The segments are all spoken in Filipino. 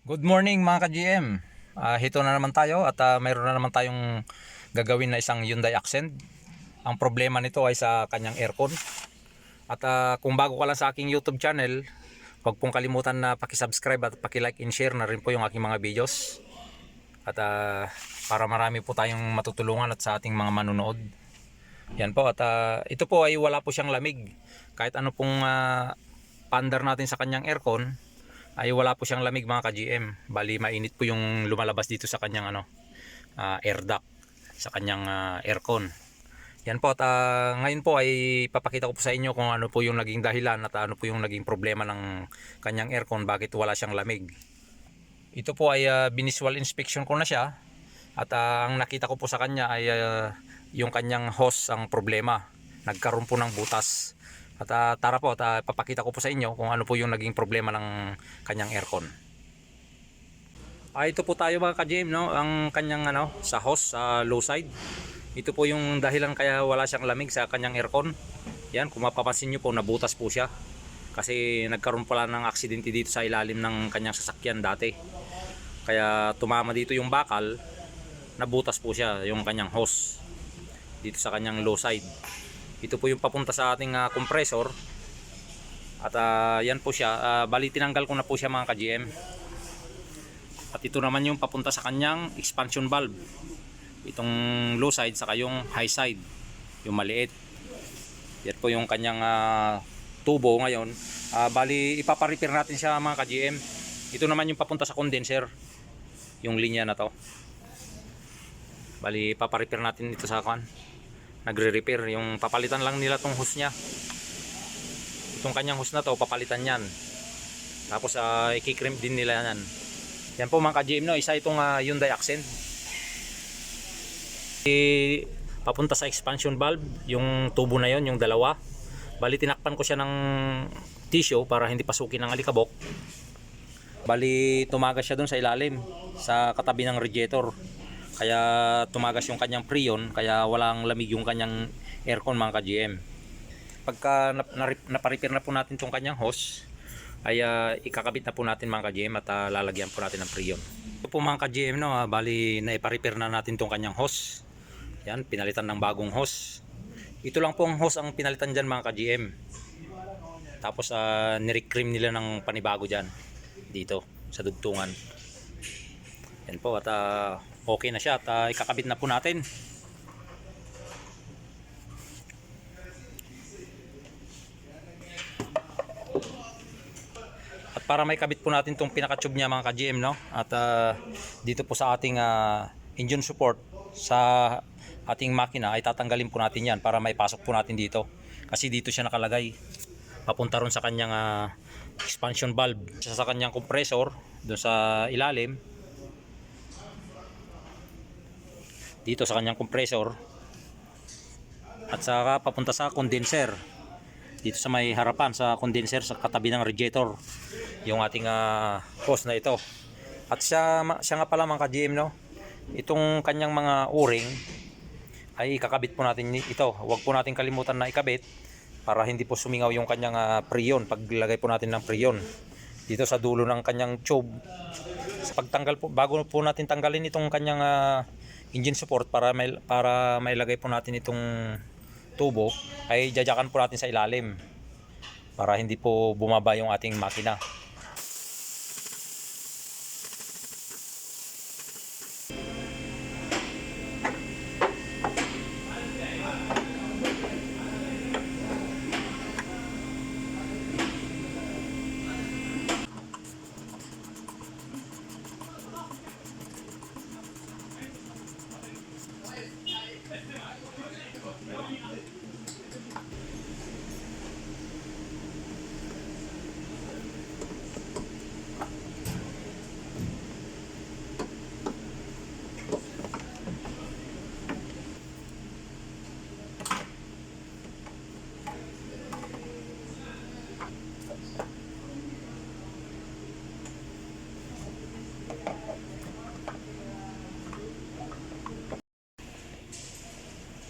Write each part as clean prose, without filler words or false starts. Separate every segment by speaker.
Speaker 1: Good morning mga ka-GM. Hito na naman tayo at mayroon na naman tayong gagawin na isang Hyundai Accent. Ang problema nito ay sa kanyang aircon. At kung bago ka lang sa aking YouTube channel, huwag pong kalimutan na paki-subscribe at paki-like and share na rin po yung aking mga videos. At para marami po tayong matutulungan at sa ating mga manunood. Yan po, at ito po ay wala po siyang lamig. Kahit ano pong paandar natin sa kanyang aircon, ay wala po siyang lamig mga ka-GM. Bali mainit po yung lumalabas dito sa kanyang air duct, sa kanyang aircon. Yan po, at ngayon po ay papakita ko po sa inyo kung ano po yung naging dahilan at ano po yung naging problema ng kanyang aircon, bakit wala siyang lamig. Ito po ay binisual inspection ko na siya, at ang nakita ko po sa kanya ay yung kanyang hose ang problema. Nagkaroon po ng butas. At tara po, at papakita ko po sa inyo kung ano po yung naging problema ng kanyang aircon. Ito po tayo mga ka-GM, no? Ang kanyang sa hose, sa low side. Ito po yung dahilan kaya wala siyang lamig sa kanyang aircon. Yan, kung mapapansin nyo po, nabutas po siya. Kasi nagkaroon pala ng aksidente dito sa ilalim ng kanyang sasakyan dati. Kaya tumama dito yung bakal, nabutas po siya yung kanyang hose dito sa kanyang low side. Ito po yung papunta sa ating compressor. At yan po siya, bali tinanggal ko na po siya mga ka-GM. At ito naman yung papunta sa kanyang expansion valve, itong low side saka yung high side, yung maliit. Yan po yung kanyang tubo ngayon. Bali ipaparepair natin siya mga ka-GM. Ito naman yung papunta sa condenser, yung linya na to. Bali ipaparepair natin ito sa kan. Nagre-repair, yung papalitan lang nila tong hose nya. Itong kanyang hose na to, papalitan yan. Tapos i-crimp din nila yan. Yan po mga ka-GM, no? Isa itong Hyundai Accent. Papunta sa expansion valve, yung tubo na yon, yung dalawa. Bali tinakpan ko siya ng tissue para hindi pasukin ng alikabok. Bali tumagas siya dun sa ilalim, sa katabi ng radiator. Kaya tumagas yung kanyang freon, kaya walang lamig yung kanyang aircon mga ka-GM. Pagka naparepair na po natin itong kanyang hose, ay ikakabit na po natin mga ka-GM at lalagyan po natin ng freon. Ito po mga ka-GM, no, bali naiparepair na natin itong kanyang hose. Yan, pinalitan ng bagong hose. Ito lang po ang hose ang pinalitan dyan mga ka-GM. Tapos nirecrim nila ng panibago dyan, dito sa dugtungan. Yan po, at okay na siya, at ikakabit na po natin. At para may kabit po natin itong pinaka-tube niya mga ka-GM, no? At dito po sa ating engine support sa ating makina ay tatanggalin po natin yan para may pasok po natin dito. Kasi dito siya nakalagay, papunta ron sa kanyang expansion valve, sa kanyang compressor doon sa ilalim. Dito sa kanyang compressor, at saka papunta sa condenser dito sa may harapan sa condenser, sa katabi ng radiator, yung ating hose na ito. At siya nga pala mga ka-GM, no, itong kanyang mga o-ring ay ikakabit po natin ito. Huwag po natin kalimutan na ikabit para hindi po sumingaw yung kanyang freon paglagay po natin ng freon dito sa dulo ng kanyang tube. Sa pagtanggal po, bago po natin tanggalin itong kanyang engine support para mailagay po natin itong tubo, ay jajakan po natin sa ilalim para hindi po bumaba yung ating makina.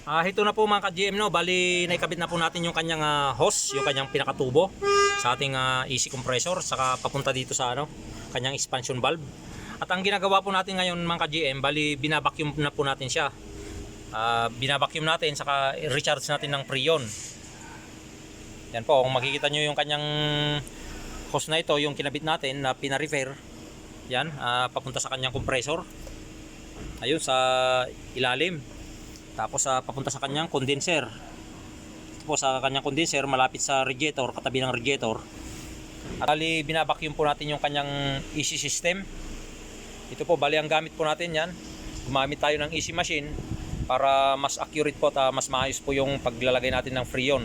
Speaker 1: Ito na po mga ka-GM, no, bali naikabit na po natin yung kanyang hose, yung kanyang pinakatubo sa ating AC compressor, saka papunta dito sa kanyang expansion valve. At ang ginagawa po natin ngayon mga ka-GM, bali binabacuum na po natin siya. Binabacuum natin, saka recharge natin ng Freon. Yan po, kung makikita nyo yung kanyang hose na ito, yung kinabit natin na pina-repair. Yan, papunta sa kanyang compressor. Ayun, sa ilalim. Tapos papunta sa kanyang condenser. Ito po sa kanyang condenser, malapit sa radiator, katabi ng radiator. At bali, binabacuum po natin yung kanyang AC system. Ito po, bali ang gamit po natin yan. Gumamit tayo ng AC machine para mas accurate po at mas maayos po yung paglalagay natin ng Freon.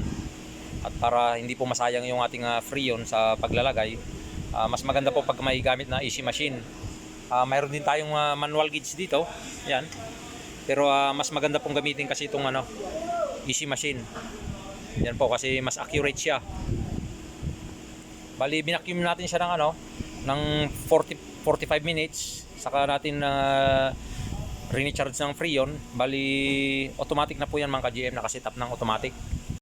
Speaker 1: At para hindi po masayang yung ating Freon sa paglalagay, mas maganda po pag may gamit na AC machine. Mayroon din tayong manual gauge dito. Yan. Pero mas maganda pong gamitin kasi itong AC machine. Yan po kasi mas accurate siya. Bali binacuum natin siya ng ng 45 minutes, saka natin recharge ng Freon. Bali automatic na po yan mga ka-GM, nakaset up ng automatic.